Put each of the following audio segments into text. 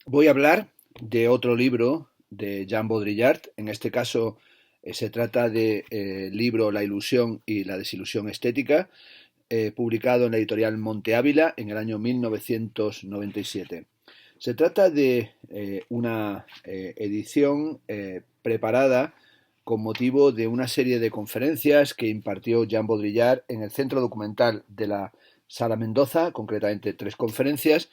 Voy a hablar de otro libro de Jean Baudrillard. En este caso se trata del libro La ilusión y la desilusión estética, publicado en la editorial Monte Ávila en el año 1997. Se trata de una edición preparada con motivo de una serie de conferencias que impartió Jean Baudrillard en el Centro Documental de la Sala Mendoza, concretamente tres conferencias,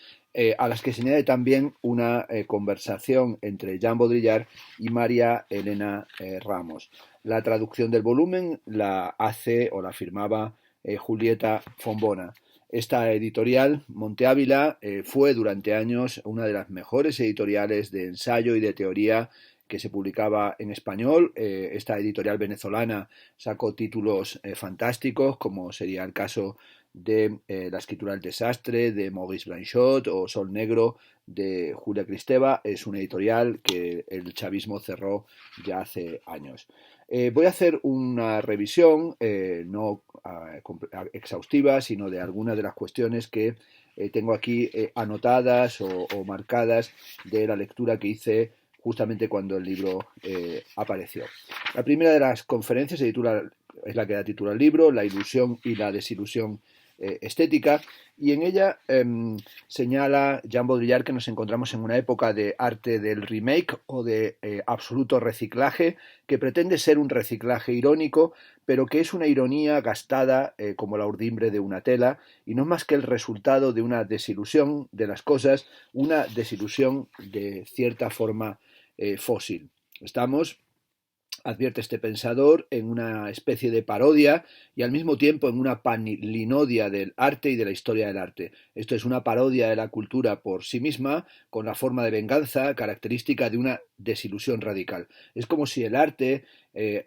a las que se añade también una conversación entre Jean Baudrillard y María Elena Ramos. La traducción del volumen la hace o la firmaba Julieta Fombona. Esta editorial, Monte Ávila, fue durante años una de las mejores editoriales de ensayo y de teoría que se publicaba en español. Esta editorial venezolana sacó títulos fantásticos, como sería el caso de La escritura del desastre, de Maurice Blanchot, o Sol Negro, de Julia Kristeva. Es una editorial que el chavismo cerró ya hace años. Voy a hacer una revisión, no exhaustiva, sino de algunas de las cuestiones que tengo aquí anotadas o marcadas de la lectura que hice justamente cuando el libro apareció. La primera de las conferencias es la que da título al libro, La ilusión y la desilusión estética, y en ella señala Jean Baudrillard que nos encontramos en una época de arte del remake o de absoluto reciclaje, que pretende ser un reciclaje irónico, pero que es una ironía gastada como la urdimbre de una tela, y no es más que el resultado de una desilusión de las cosas, una desilusión de cierta forma fósil. Estamos, advierte este pensador, en una especie de parodia y al mismo tiempo en una panlinodia del arte y de la historia del arte. Esto es una parodia de la cultura por sí misma, con la forma de venganza característica de una desilusión radical. Es como si el arte,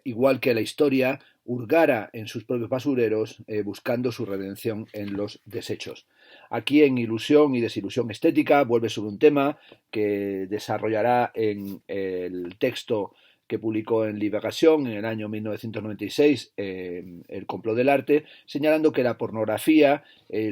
igual que la historia, hurgara en sus propios basureros, buscando su redención en los desechos. Aquí en Ilusión y desilusión estética vuelve sobre un tema que desarrollará en el texto que publicó en Liberación en el año 1996, El complot del arte, señalando que la pornografía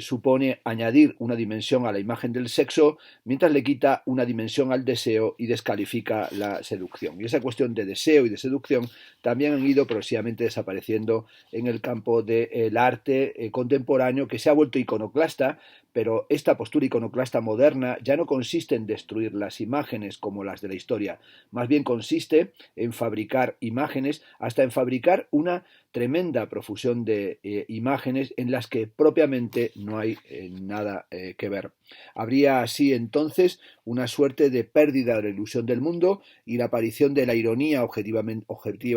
supone añadir una dimensión a la imagen del sexo, mientras le quita una dimensión al deseo y descalifica la seducción. Y esa cuestión de deseo y de seducción también han ido progresivamente desapareciendo en el campo del arte contemporáneo, que se ha vuelto iconoclasta, pero esta postura iconoclasta moderna ya no consiste en destruir las imágenes como las de la historia, más bien consiste en fabricar imágenes, hasta en fabricar una tremenda profusión de imágenes en las que propiamente no hay nada que ver. Habría así entonces una suerte de pérdida de la ilusión del mundo y la aparición de la ironía objetiva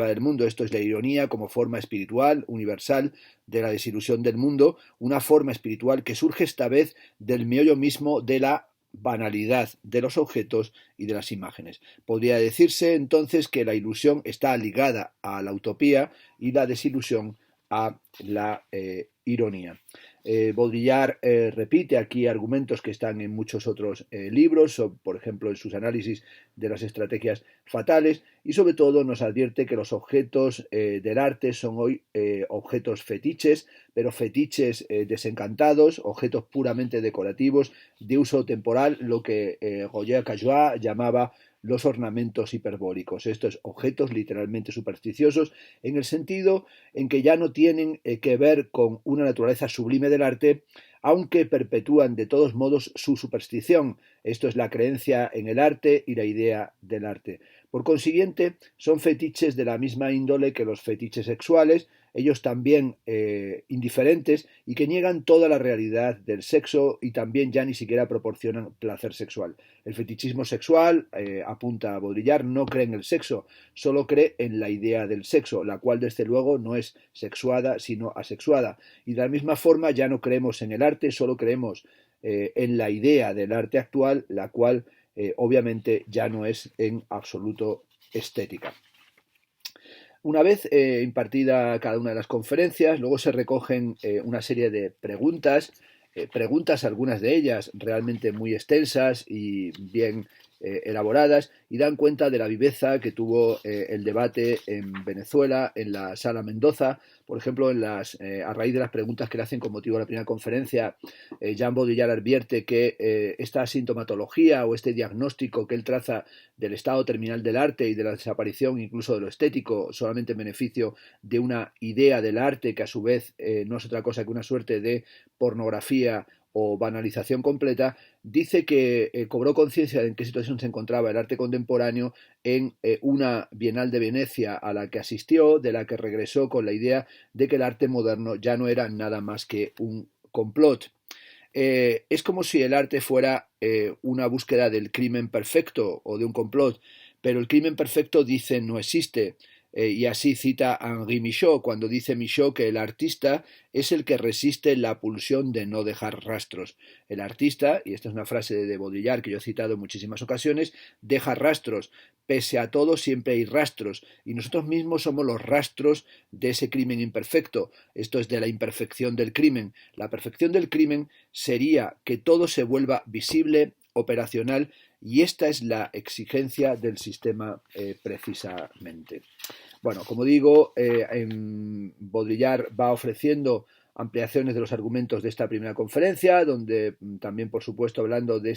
del mundo. Esto es la ironía como forma espiritual, universal, de la desilusión del mundo, una forma espiritual que surge esta vez del meollo mismo de la banalidad de los objetos y de las imágenes. Podría decirse entonces que la ilusión está ligada a la utopía y la desilusión a la ironía. Baudrillard repite aquí argumentos que están en muchos otros libros, por ejemplo en sus análisis de las estrategias fatales, y sobre todo nos advierte que los objetos del arte son hoy objetos fetiches, pero fetiches desencantados, objetos puramente decorativos, de uso temporal, lo que Roger Caillois llamaba los ornamentos hiperbólicos. Estos objetos literalmente supersticiosos, en el sentido en que ya no tienen que ver con una naturaleza sublime del arte, aunque perpetúan de todos modos su superstición. Esto es la creencia en el arte y la idea del arte. Por consiguiente, son fetiches de la misma índole que los fetiches sexuales, ellos también indiferentes, y que niegan toda la realidad del sexo y también ya ni siquiera proporcionan placer sexual. El fetichismo sexual, apunta a Baudrillard, no cree en el sexo, solo cree en la idea del sexo, la cual desde luego no es sexuada sino asexuada. Y de la misma forma ya no creemos en el arte, solo creemos en la idea del arte actual, la cual obviamente ya no es en absoluto estética. Una vez impartida cada una de las conferencias, luego se recogen una serie de preguntas, algunas de ellas realmente muy extensas y bien elaboradas y dan cuenta de la viveza que tuvo el debate en Venezuela, en la Sala Mendoza, por ejemplo, a raíz de las preguntas que le hacen con motivo de la primera conferencia. Jean Baudrillard advierte que esta sintomatología o este diagnóstico que él traza del estado terminal del arte y de la desaparición incluso de lo estético solamente en beneficio de una idea del arte que a su vez no es otra cosa que una suerte de pornografía o banalización completa, dice que cobró conciencia de en qué situación se encontraba el arte contemporáneo en una Bienal de Venecia a la que asistió, de la que regresó con la idea de que el arte moderno ya no era nada más que un complot. Es como si el arte fuera una búsqueda del crimen perfecto o de un complot, pero el crimen perfecto dice no existe. Y así cita a Henri Michaud cuando dice Michaud que el artista es el que resiste la pulsión de no dejar rastros. El artista, y esta es una frase de Baudrillard que yo he citado en muchísimas ocasiones, deja rastros. Pese a todo siempre hay rastros y nosotros mismos somos los rastros de ese crimen imperfecto. Esto es de la imperfección del crimen. La perfección del crimen sería que todo se vuelva visible, operacional, y esta es la exigencia del sistema precisamente. Bueno, como digo, Baudrillard va ofreciendo ampliaciones de los argumentos de esta primera conferencia, donde también, por supuesto, hablando de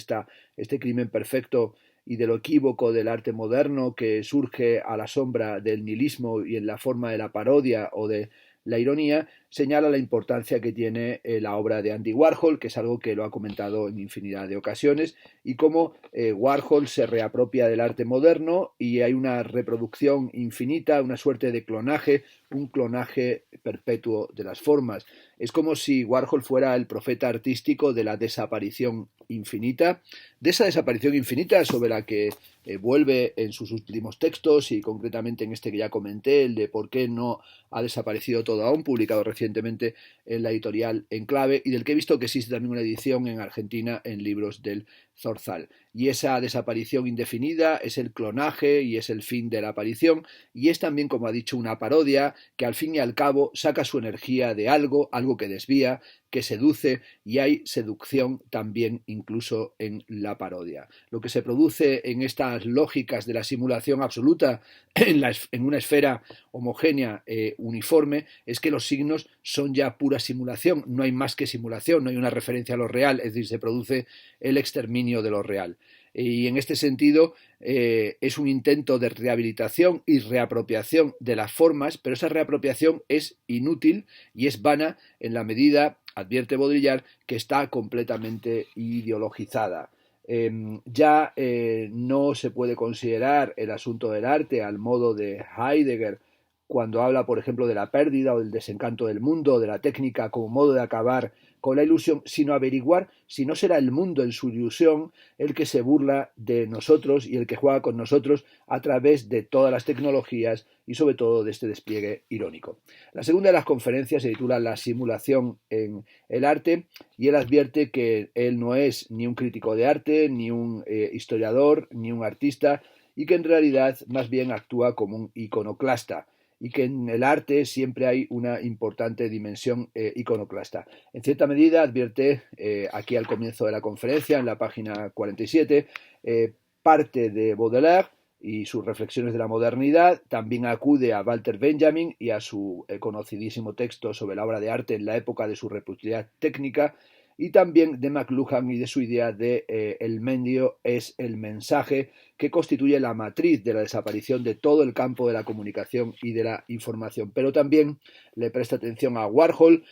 este crimen perfecto y de lo equívoco del arte moderno que surge a la sombra del nihilismo y en la forma de la parodia o de la ironía, señala la importancia que tiene la obra de Andy Warhol, que es algo que lo ha comentado en infinidad de ocasiones, y cómo Warhol se reapropia del arte moderno y hay una reproducción infinita, una suerte de clonaje, un clonaje perpetuo de las formas. Es como si Warhol fuera el profeta artístico de la desaparición infinita, de esa desaparición infinita sobre la que vuelve en sus últimos textos y concretamente en este que ya comenté, el de por qué no ha desaparecido todo aún, publicado recientemente en la editorial Enclave y del que he visto que existe también una edición en Argentina en Libros del Zorzal. Y esa desaparición indefinida es el clonaje y es el fin de la aparición y es también, como ha dicho, una parodia que al fin y al cabo saca su energía de algo, algo que desvía, que seduce y hay seducción también incluso en la parodia. Lo que se produce en estas lógicas de la simulación absoluta en una esfera homogénea, uniforme, es que los signos son ya pura simulación, no hay más que simulación, no hay una referencia a lo real, es decir, se produce el exterminio de lo real. Y en este sentido es un intento de rehabilitación y reapropiación de las formas, pero esa reapropiación es inútil y es vana en la medida, advierte Baudrillard, que está completamente ideologizada. Ya no se puede considerar el asunto del arte al modo de Heidegger cuando habla, por ejemplo, de la pérdida o del desencanto del mundo, de la técnica como modo de acabar con la ilusión, sino averiguar si no será el mundo en su ilusión el que se burla de nosotros y el que juega con nosotros a través de todas las tecnologías y sobre todo de este despliegue irónico. La segunda de las conferencias se titula La simulación en el arte y él advierte que él no es ni un crítico de arte, ni un historiador, ni un artista y que en realidad más bien actúa como un iconoclasta y que en el arte siempre hay una importante dimensión iconoclasta. En cierta medida, advierte aquí al comienzo de la conferencia, en la página 47, parte de Baudelaire y sus reflexiones de la modernidad, también acude a Walter Benjamin y a su conocidísimo texto sobre la obra de arte en la época de su reproductividad técnica, y también de McLuhan y de su idea de el medio es el mensaje, que constituye la matriz de la desaparición de todo el campo de la comunicación y de la información. Pero también le presta atención a Warhol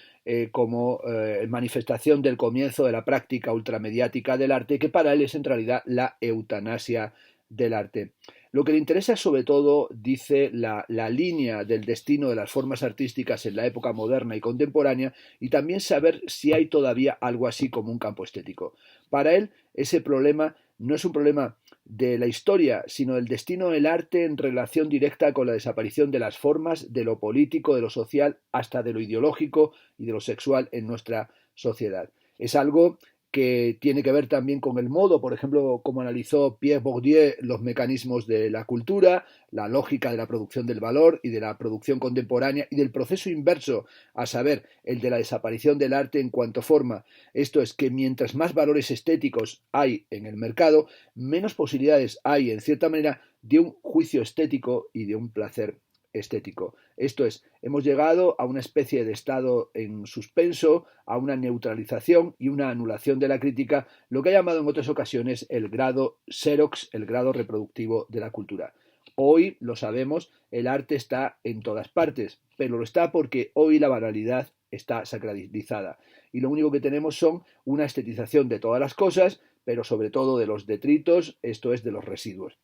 como manifestación del comienzo de la práctica ultramediática del arte, que para él es en realidad la eutanasia del arte. Lo que le interesa sobre todo, dice, la línea del destino de las formas artísticas en la época moderna y contemporánea y también saber si hay todavía algo así como un campo estético. Para él, ese problema no es un problema de la historia, sino del destino del arte en relación directa con la desaparición de las formas, de lo político, de lo social, hasta de lo ideológico y de lo sexual en nuestra sociedad. Es algo que tiene que ver también con el modo, por ejemplo, como analizó Pierre Bourdieu, los mecanismos de la cultura, la lógica de la producción del valor y de la producción contemporánea y del proceso inverso, a saber, el de la desaparición del arte en cuanto forma. Esto es que mientras más valores estéticos hay en el mercado, menos posibilidades hay, en cierta manera, de un juicio estético y de un placer estético. Esto es, hemos llegado a una especie de estado en suspenso, a una neutralización y una anulación de la crítica, lo que ha llamado en otras ocasiones el grado xerox, el grado reproductivo de la cultura. Hoy, lo sabemos, el arte está en todas partes, pero lo está porque hoy la banalidad está sacralizada. Y lo único que tenemos son una estetización de todas las cosas, pero sobre todo de los detritos, esto es, de los residuos.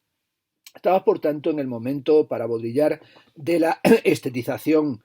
Estaba, por tanto, en el momento para Baudrillard de la estetización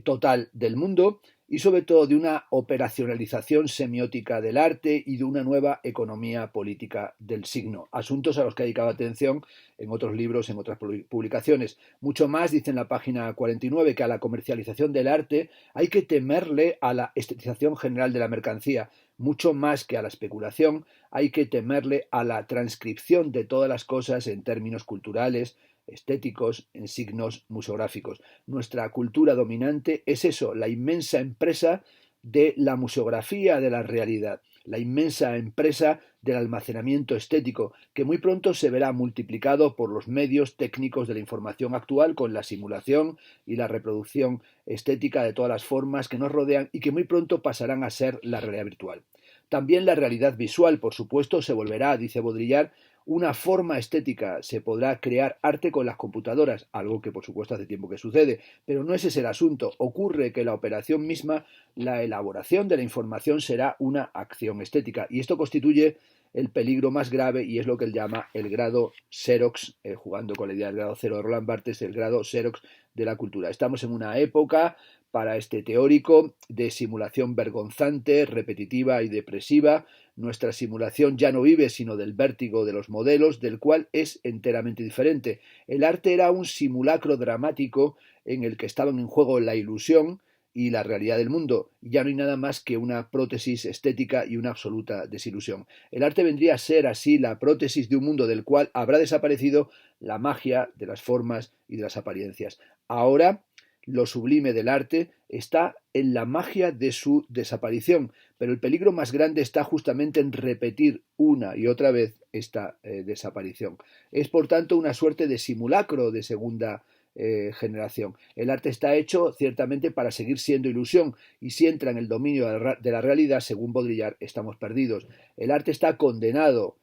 total del mundo y sobre todo de una operacionalización semiótica del arte y de una nueva economía política del signo, asuntos a los que ha dedicado atención en otros libros, en otras publicaciones. Mucho más, dice en la página 49, que a la comercialización del arte hay que temerle a la estetización general de la mercancía, mucho más que a la especulación, hay que temerle a la transcripción de todas las cosas en términos culturales, estéticos, en signos museográficos. Nuestra cultura dominante es eso, la inmensa empresa de la museografía de la realidad, la inmensa empresa del almacenamiento estético, que muy pronto se verá multiplicado por los medios técnicos de la información actual con la simulación y la reproducción estética de todas las formas que nos rodean y que muy pronto pasarán a ser la realidad virtual. También la realidad visual, por supuesto, se volverá, dice Baudrillard, una forma estética. Se podrá crear arte con las computadoras, algo que por supuesto hace tiempo que sucede, pero no ese es el asunto. Ocurre que la operación misma, la elaboración de la información, será una acción estética, y esto constituye el peligro más grave y es lo que él llama el grado xerox, jugando con la idea del grado cero de Roland Barthes, el grado xerox de la cultura. Estamos en una época, para este teórico, de simulación vergonzante, repetitiva y depresiva. Nuestra simulación ya no vive sino del vértigo de los modelos, del cual es enteramente diferente. El arte era un simulacro dramático en el que estaban en juego la ilusión y la realidad del mundo. Ya no hay nada más que una prótesis estética y una absoluta desilusión. El arte vendría a ser así la prótesis de un mundo del cual habrá desaparecido la magia de las formas y de las apariencias. Ahora, lo sublime del arte está en la magia de su desaparición, pero el peligro más grande está justamente en repetir una y otra vez esta desaparición. Es, por tanto, una suerte de simulacro de segunda generación. El arte está hecho ciertamente para seguir siendo ilusión, y si entra en el dominio de la realidad, según Baudrillard, estamos perdidos. El arte está condenado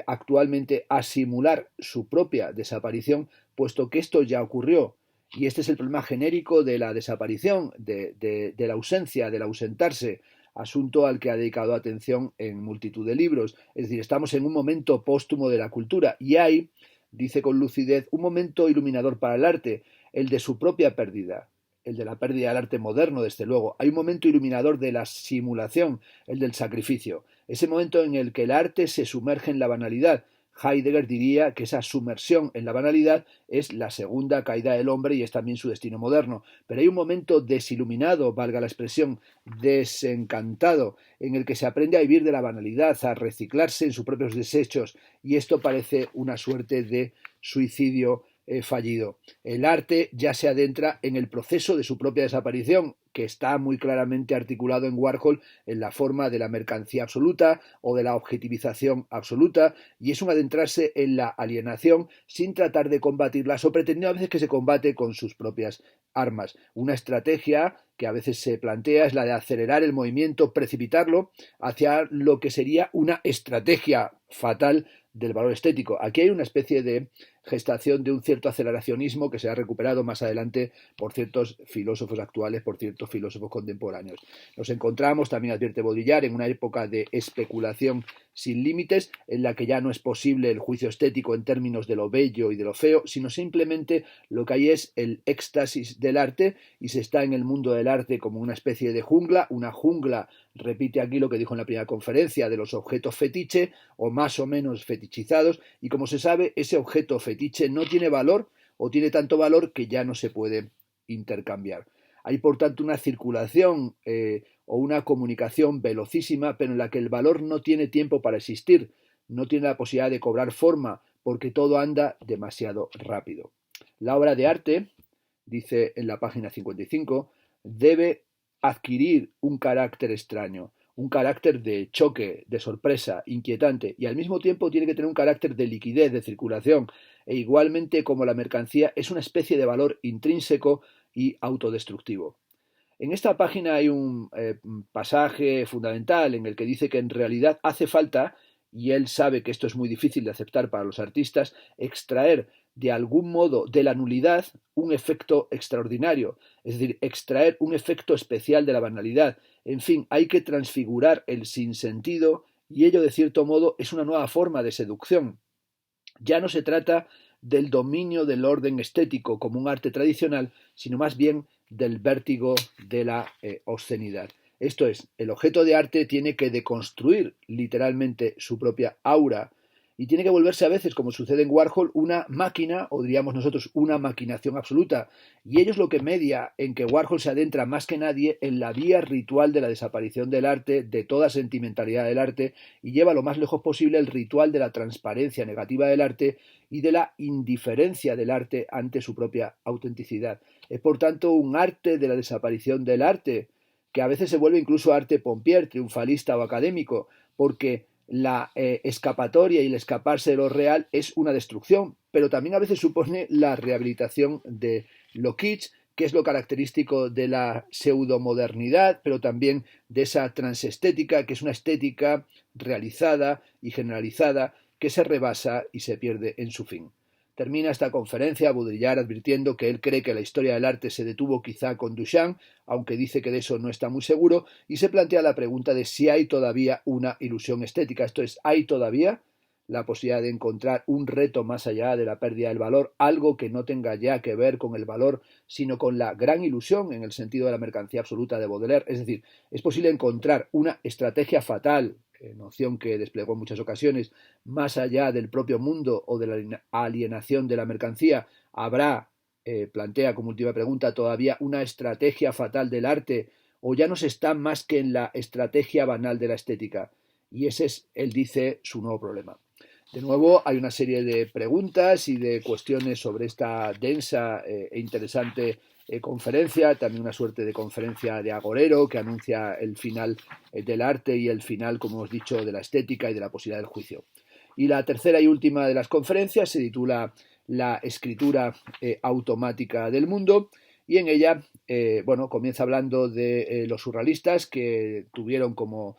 actualmente a simular su propia desaparición, puesto que esto ya ocurrió. Y este es el problema genérico de la desaparición, de la ausencia, del ausentarse, asunto al que ha dedicado atención en multitud de libros. Es decir, estamos en un momento póstumo de la cultura y hay, dice con lucidez, un momento iluminador para el arte, el de su propia pérdida, el de la pérdida del arte moderno, desde luego. Hay un momento iluminador de la simulación, el del sacrificio, ese momento en el que el arte se sumerge en la banalidad. Heidegger diría que esa sumersión en la banalidad es la segunda caída del hombre y es también su destino moderno. Pero hay un momento desiluminado, valga la expresión, desencantado, en el que se aprende a vivir de la banalidad, a reciclarse en sus propios desechos, y esto parece una suerte de suicidio fallido. El arte ya se adentra en el proceso de su propia desaparición, que está muy claramente articulado en Warhol en la forma de la mercancía absoluta o de la objetivización absoluta, y es un adentrarse en la alienación sin tratar de combatirlas o pretendiendo a veces que se combate con sus propias armas. Una estrategia que a veces se plantea es la de acelerar el movimiento, precipitarlo hacia lo que sería una estrategia fatal del valor estético. Aquí hay una especie de gestación de un cierto aceleracionismo que se ha recuperado más adelante por ciertos filósofos actuales, por ciertos filósofos contemporáneos. Nos encontramos, también advierte Baudrillard, en una época de especulación sin límites, en la que ya no es posible el juicio estético en términos de lo bello y de lo feo, sino simplemente lo que hay es el éxtasis del arte, y se está en el mundo del arte como una especie de jungla, una jungla, repite aquí lo que dijo en la primera conferencia, de los objetos fetiche o más o menos fetichizados, y como se sabe, ese objeto fetiche no tiene valor o tiene tanto valor que ya no se puede intercambiar. Hay, por tanto, una circulación o una comunicación velocísima, pero en la que el valor no tiene tiempo para existir, no tiene la posibilidad de cobrar forma, porque todo anda demasiado rápido. La obra de arte, dice en la página 55, debe adquirir un carácter extraño, un carácter de choque, de sorpresa, inquietante, y al mismo tiempo tiene que tener un carácter de liquidez, de circulación, e igualmente como la mercancía es una especie de valor intrínseco y autodestructivo. En esta página hay un pasaje fundamental en el que dice que en realidad hace falta, y él sabe que esto es muy difícil de aceptar para los artistas, extraer de algún modo de la nulidad un efecto extraordinario, es decir, extraer un efecto especial de la banalidad. En fin, hay que transfigurar el sinsentido y ello de cierto modo es una nueva forma de seducción. Ya no se trata del dominio del orden estético como un arte tradicional, sino más bien del vértigo de la obscenidad. Esto es, el objeto de arte tiene que deconstruir literalmente su propia aura y tiene que volverse a veces, como sucede en Warhol, una máquina, o diríamos nosotros, una maquinación absoluta. Y ello es lo que media en que Warhol se adentra más que nadie en la vía ritual de la desaparición del arte, de toda sentimentalidad del arte, y lleva lo más lejos posible el ritual de la transparencia negativa del arte y de la indiferencia del arte ante su propia autenticidad. Es por tanto un arte de la desaparición del arte, que a veces se vuelve incluso arte pompier, triunfalista o académico, porque la escapatoria y el escaparse de lo real es una destrucción, pero también a veces supone la rehabilitación de lo kitsch, que es lo característico de la pseudomodernidad, pero también de esa transestética, que es una estética realizada y generalizada que se rebasa y se pierde en su fin. Termina esta conferencia Baudrillard advirtiendo que él cree que la historia del arte se detuvo quizá con Duchamp, aunque dice que de eso no está muy seguro, y se plantea la pregunta de si hay todavía una ilusión estética. Esto es, ¿hay todavía la posibilidad de encontrar un reto más allá de la pérdida del valor, algo que no tenga ya que ver con el valor, sino con la gran ilusión en el sentido de la mercancía absoluta de Baudelaire? Es decir, es posible encontrar una estrategia fatal, noción que desplegó en muchas ocasiones, más allá del propio mundo o de la alienación de la mercancía. ¿Habrá, plantea como última pregunta, todavía una estrategia fatal del arte, o ya no se está más que en la estrategia banal de la estética? Y ese es, él dice, su nuevo problema. De nuevo, hay una serie de preguntas y de cuestiones sobre esta densa e interesante conferencia, también una suerte de conferencia de agorero que anuncia el final del arte y el final, como hemos dicho, de la estética y de la posibilidad del juicio. Y la tercera y última de las conferencias se titula La escritura automática del mundo, y en ella bueno, comienza hablando de los surrealistas que tuvieron como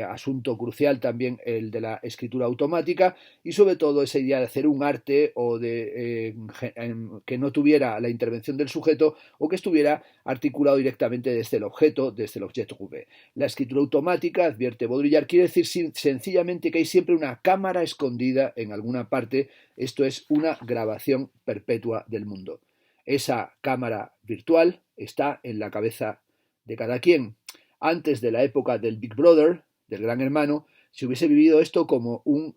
asunto crucial también el de la escritura automática y sobre todo esa idea de hacer un arte o de que no tuviera la intervención del sujeto o que estuviera articulado directamente desde el objeto, desde el objet trouvé. La escritura automática, advierte Baudrillard, quiere decir sencillamente que hay siempre una cámara escondida en alguna parte, esto es una grabación perpetua del mundo. Esa cámara virtual está en la cabeza de cada quien. Antes de la época del Big Brother, del Gran Hermano, se hubiese vivido esto como un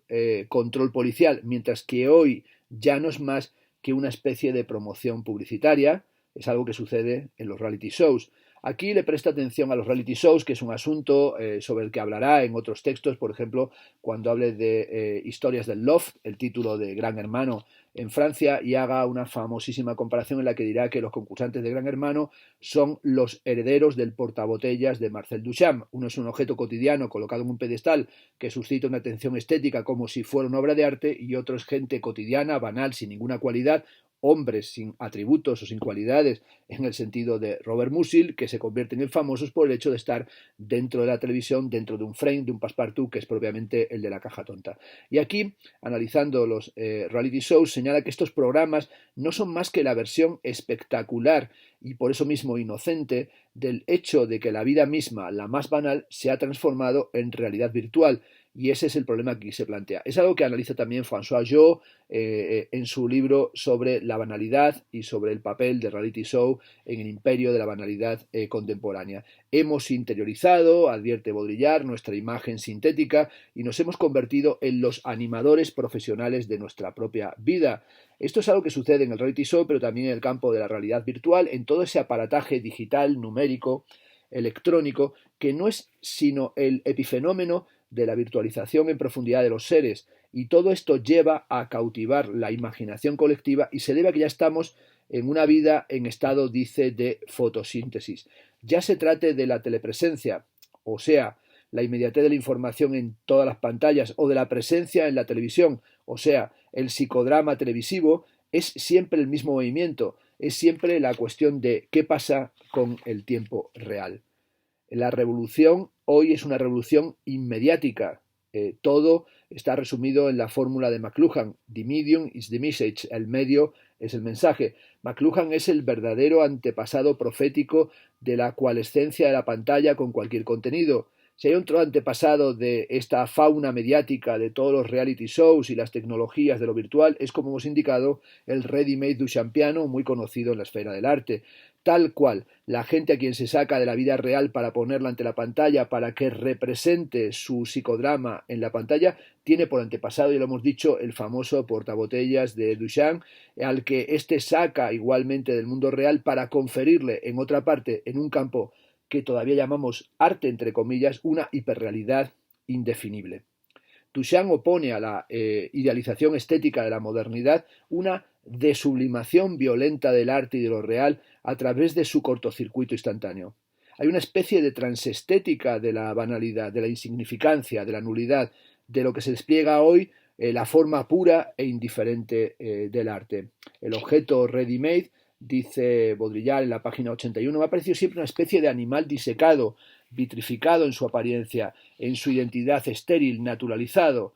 control policial, mientras que hoy ya no es más que una especie de promoción publicitaria. Es algo que sucede en los reality shows. Aquí le presta atención a los reality shows, que es un asunto sobre el que hablará en otros textos, por ejemplo, cuando hable de Historias del Loft, el título de Gran Hermano en Francia, y haga una famosísima comparación en la que dirá que los concursantes de Gran Hermano son los herederos del portabotellas de Marcel Duchamp. Uno es un objeto cotidiano colocado en un pedestal que suscita una atención estética como si fuera una obra de arte, y otro es gente cotidiana, banal, sin ninguna cualidad, hombres sin atributos o sin cualidades en el sentido de Robert Musil, que se convierten en famosos por el hecho de estar dentro de la televisión, dentro de un frame, de un passepartout, que es propiamente el de la caja tonta. Y aquí, analizando los reality shows, señala que estos programas no son más que la versión espectacular y por eso mismo inocente del hecho de que la vida misma, la más banal, se ha transformado en realidad virtual. Y ese es el problema que aquí se plantea. Es algo que analiza también François Jo en su libro sobre la banalidad y sobre el papel del reality show en el imperio de la banalidad contemporánea. Hemos interiorizado, advierte Baudrillard, nuestra imagen sintética y nos hemos convertido en los animadores profesionales de nuestra propia vida. Esto es algo que sucede en el reality show, pero también en el campo de la realidad virtual, en todo ese aparataje digital, numérico, electrónico, que no es sino el epifenómeno de la virtualización en profundidad de los seres, y todo esto lleva a cautivar la imaginación colectiva y se debe a que ya estamos en una vida en estado, dice, de fotosíntesis. Ya se trate de la telepresencia, o sea, la inmediatez de la información en todas las pantallas, o de la presencia en la televisión, o sea, el psicodrama televisivo, es siempre el mismo movimiento, es siempre la cuestión de qué pasa con el tiempo real. La revolución hoy es una revolución inmediática. Todo está resumido en la fórmula de McLuhan. The medium is the message. El medio es el mensaje. McLuhan es el verdadero antepasado profético de la coalescencia de la pantalla con cualquier contenido. Si hay otro antepasado de esta fauna mediática de todos los reality shows y las tecnologías de lo virtual, es, como hemos indicado, el ready-made duchampiano, muy conocido en la esfera del arte. Tal cual, la gente a quien se saca de la vida real para ponerla ante la pantalla, para que represente su psicodrama en la pantalla, tiene por antepasado, ya lo hemos dicho, el famoso portabotellas de Duchamp, al que éste saca igualmente del mundo real para conferirle en otra parte, en un campo que todavía llamamos arte, entre comillas, una hiperrealidad indefinible. Duchamp opone a la idealización estética de la modernidad una desublimación violenta del arte y de lo real a través de su cortocircuito instantáneo. Hay una especie de transestética de la banalidad, de la insignificancia, de la nulidad, de lo que se despliega hoy la forma pura e indiferente del arte. El objeto ready-made, dice Baudrillard en la página 81, me ha parecido siempre una especie de animal disecado, vitrificado en su apariencia, en su identidad estéril, naturalizado,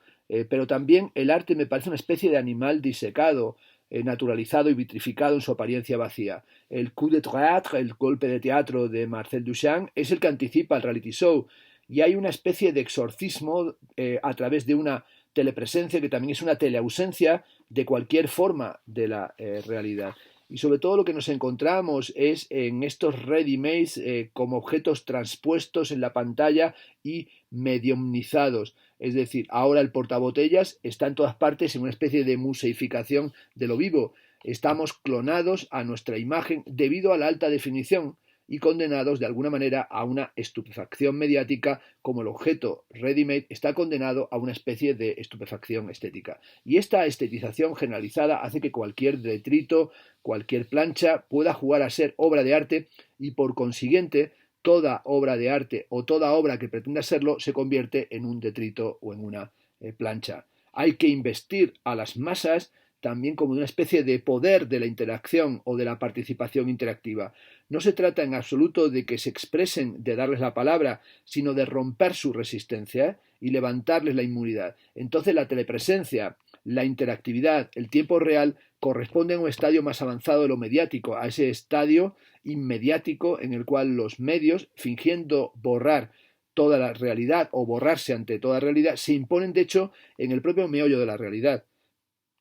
pero también el arte me parece una especie de animal disecado, naturalizado y vitrificado en su apariencia vacía. El coup de théâtre, el golpe de teatro de Marcel Duchamp, es el que anticipa el reality show, y hay una especie de exorcismo a través de una telepresencia que también es una teleausencia de cualquier forma de la realidad. Y sobre todo lo que nos encontramos es en estos ready-mades como objetos transpuestos en la pantalla y mediumnizados. Es decir, ahora el portabotellas está en todas partes en una especie de museificación de lo vivo. Estamos clonados a nuestra imagen debido a la alta definición y condenados de alguna manera a una estupefacción mediática, como el objeto ready-made está condenado a una especie de estupefacción estética. Y esta estetización generalizada hace que cualquier detrito, cualquier plancha pueda jugar a ser obra de arte y por consiguiente toda obra de arte o toda obra que pretenda serlo se convierte en un detrito o en una plancha. Hay que investir a las masas también como una especie de poder de la interacción o de la participación interactiva. No se trata en absoluto de que se expresen, de darles la palabra, sino de romper su resistencia y levantarles la inmunidad. Entonces la telepresencia, la interactividad, el tiempo real corresponden a un estadio más avanzado de lo mediático, a ese estadio inmediático en el cual los medios, fingiendo borrar toda la realidad o borrarse ante toda realidad, se imponen de hecho en el propio meollo de la realidad.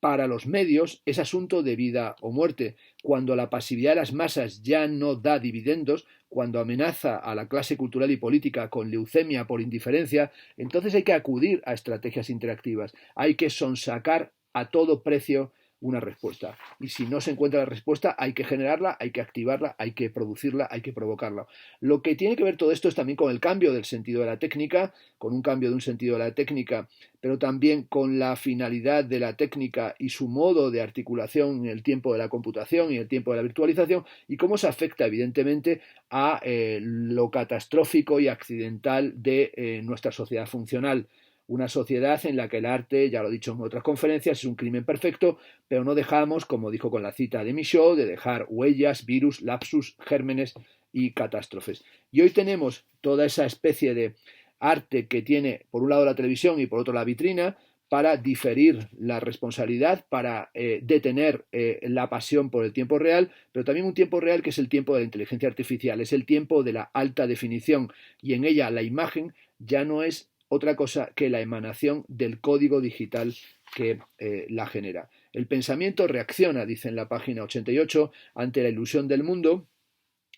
Para los medios es asunto de vida o muerte. Cuando la pasividad de las masas ya no da dividendos, cuando amenaza a la clase cultural y política con leucemia por indiferencia, entonces hay que acudir a estrategias interactivas. Hay que sonsacar a todo precio una respuesta. Y si no se encuentra la respuesta, hay que generarla, hay que activarla, hay que producirla, hay que provocarla. Lo que tiene que ver todo esto es también con el cambio del sentido de la técnica, con un cambio de un sentido de la técnica, pero también con la finalidad de la técnica y su modo de articulación en el tiempo de la computación y en el tiempo de la virtualización, y cómo se afecta evidentemente a lo catastrófico y accidental de nuestra sociedad funcional. Una sociedad en la que el arte, ya lo he dicho en otras conferencias, es un crimen perfecto, pero no dejamos, como dijo con la cita de Michaud, de dejar huellas, virus, lapsus, gérmenes y catástrofes. Y hoy tenemos toda esa especie de arte que tiene por un lado la televisión y por otro la vitrina, para diferir la responsabilidad, para detener la pasión por el tiempo real, pero también un tiempo real que es el tiempo de la inteligencia artificial, es el tiempo de la alta definición, y en ella la imagen ya no es otra cosa que la emanación del código digital que la genera. El pensamiento reacciona, dice en la página 88, ante la ilusión del mundo,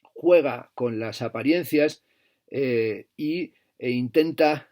juega con las apariencias e intenta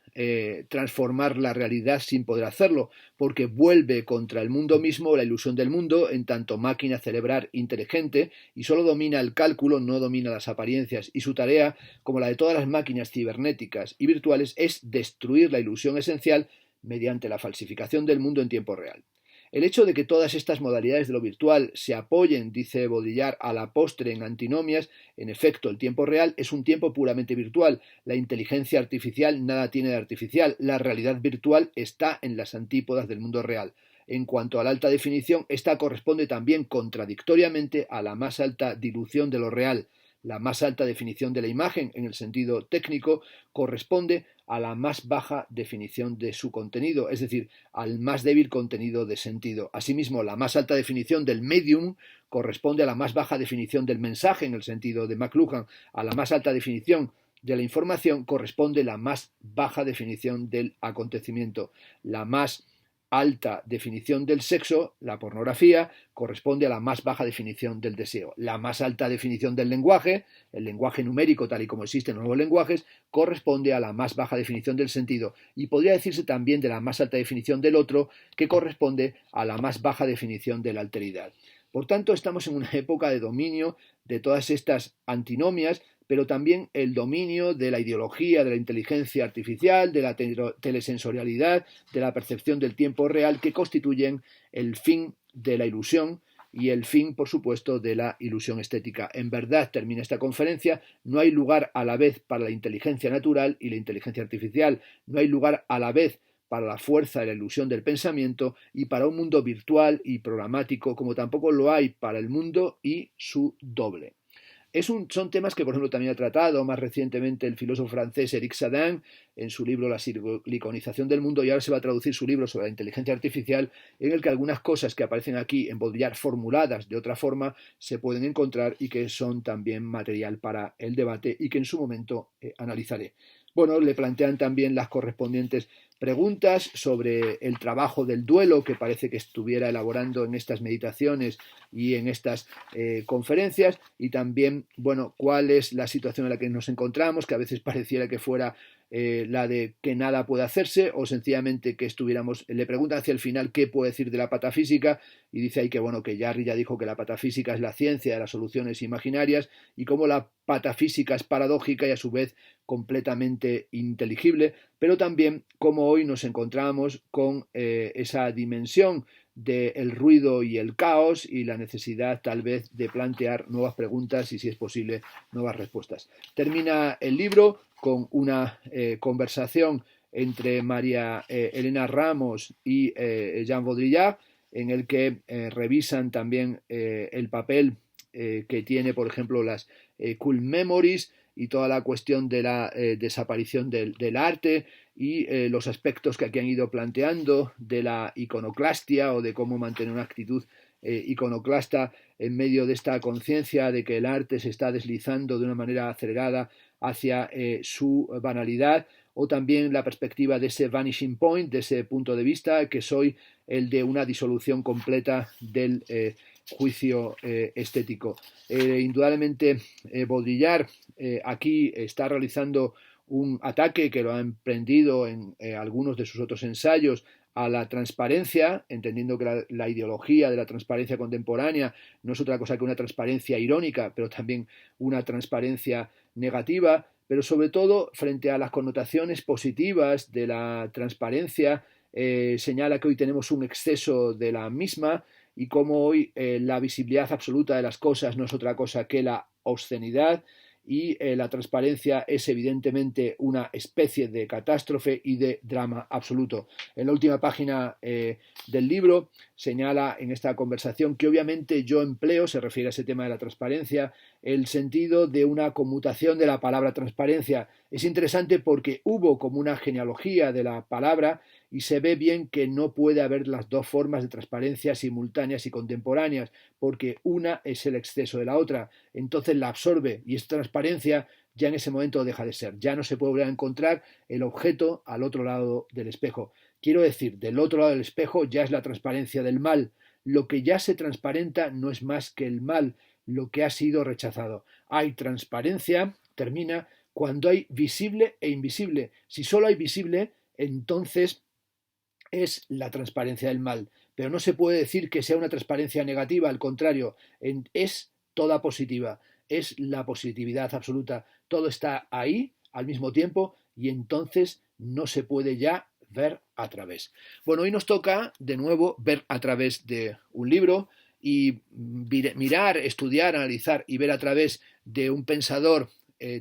transformar la realidad sin poder hacerlo, porque vuelve contra el mundo mismo la ilusión del mundo en tanto máquina cerebral inteligente y solo domina el cálculo, no domina las apariencias, y su tarea, como la de todas las máquinas cibernéticas y virtuales, es destruir la ilusión esencial mediante la falsificación del mundo en tiempo real. El hecho de que todas estas modalidades de lo virtual se apoyen, dice Baudrillard, a la postre en antinomias, en efecto, el tiempo real es un tiempo puramente virtual. La inteligencia artificial nada tiene de artificial. La realidad virtual está en las antípodas del mundo real. En cuanto a la alta definición, esta corresponde también contradictoriamente a la más alta dilución de lo real. La más alta definición de la imagen, en el sentido técnico, corresponde a la más baja definición de su contenido, es decir, al más débil contenido de sentido. Asimismo, la más alta definición del medium corresponde a la más baja definición del mensaje, en el sentido de McLuhan. A la más alta definición de la información corresponde la más baja definición del acontecimiento. La más alta definición del sexo, la pornografía, corresponde a la más baja definición del deseo. La más alta definición del lenguaje, el lenguaje numérico tal y como existen los nuevos lenguajes, corresponde a la más baja definición del sentido. Y podría decirse también de la más alta definición del otro, que corresponde a la más baja definición de la alteridad. Por tanto, estamos en una época de dominio de todas estas antinomias, pero también el dominio de la ideología, de la inteligencia artificial, de la telesensorialidad, de la percepción del tiempo real, que constituyen el fin de la ilusión y el fin, por supuesto, de la ilusión estética. En verdad, termina esta conferencia, no hay lugar a la vez para la inteligencia natural y la inteligencia artificial, no hay lugar a la vez para la fuerza de la ilusión del pensamiento y para un mundo virtual y programático, como tampoco lo hay para el mundo y su doble. Son temas que, por ejemplo, también ha tratado más recientemente el filósofo francés Éric Sadin en su libro La siliconización del mundo, y ahora se va a traducir su libro sobre la inteligencia artificial, en el que algunas cosas que aparecen aquí en Baudrillard formuladas de otra forma se pueden encontrar y que son también material para el debate y que en su momento analizaré. Bueno, le plantean también las correspondientes preguntas sobre el trabajo del duelo que parece que estuviera elaborando en estas meditaciones y en estas conferencias, y también, bueno, cuál es la situación en la que nos encontramos, que a veces pareciera que fuera la de que nada puede hacerse, o sencillamente que estuviéramos, le preguntan hacia el final qué puede decir de la patafísica, y dice ahí que bueno, que Jarry ya dijo que la patafísica es la ciencia de las soluciones imaginarias, y cómo la patafísica es paradójica y a su vez completamente inteligible, pero también cómo hoy nos encontramos con esa dimensión del ruido y el caos y la necesidad tal vez de plantear nuevas preguntas y, si es posible, nuevas respuestas. Termina el libro con una conversación entre María Elena Ramos y Jean Baudrillard, en el que revisan también el papel que tiene, por ejemplo, las Cool Memories y toda la cuestión de la desaparición del arte y los aspectos que aquí han ido planteando de la iconoclastia o de cómo mantener una actitud iconoclasta en medio de esta conciencia de que el arte se está deslizando de una manera acelerada hacia su banalidad, o también la perspectiva de ese vanishing point, de ese punto de vista que soy el de una disolución completa del juicio estético. Indudablemente Baudrillard aquí está realizando un ataque que lo ha emprendido en algunos de sus otros ensayos a la transparencia, entendiendo que la ideología de la transparencia contemporánea no es otra cosa que una transparencia irónica, pero también una transparencia negativa, pero sobre todo frente a las connotaciones positivas de la transparencia, señala que hoy tenemos un exceso de la misma y cómo hoy la visibilidad absoluta de las cosas no es otra cosa que la obscenidad, y la transparencia es evidentemente una especie de catástrofe y de drama absoluto. En la última página del libro señala en esta conversación que obviamente yo empleo, se refiere a ese tema de la transparencia, el sentido de una conmutación de la palabra transparencia. Es interesante porque hubo como una genealogía de la palabra y se ve bien que no puede haber las dos formas de transparencia simultáneas y contemporáneas, porque una es el exceso de la otra, entonces la absorbe y esta transparencia ya en ese momento deja de ser, ya no se puede volver a encontrar el objeto al otro lado del espejo. Quiero decir, del otro lado del espejo ya es la transparencia del mal, lo que ya se transparenta no es más que el mal, lo que ha sido rechazado. Hay transparencia, termina, cuando hay visible e invisible. Si solo hay visible, entonces es la transparencia del mal. Pero no se puede decir que sea una transparencia negativa, al contrario, es toda positiva, es la positividad absoluta. Todo está ahí al mismo tiempo y entonces no se puede ya ver a través. Bueno, hoy nos toca de nuevo ver a través de un libro y mirar, estudiar, analizar y ver a través de un pensador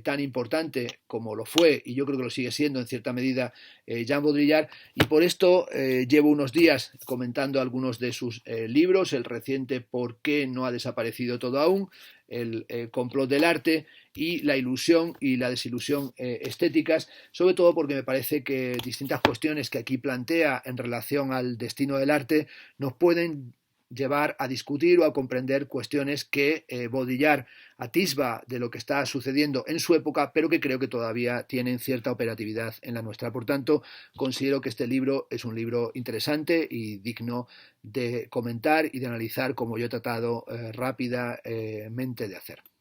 tan importante como lo fue, y yo creo que lo sigue siendo en cierta medida, Jean Baudrillard, y por esto llevo unos días comentando algunos de sus libros, el reciente ¿Por qué no ha desaparecido todo aún?, el complot del arte y la ilusión y la desilusión estéticas, sobre todo porque me parece que distintas cuestiones que aquí plantea en relación al destino del arte nos pueden llevar a discutir o a comprender cuestiones que Baudrillard atisba de lo que está sucediendo en su época, pero que creo que todavía tienen cierta operatividad en la nuestra. Por tanto, considero que este libro es un libro interesante y digno de comentar y de analizar, como yo he tratado rápidamente de hacer.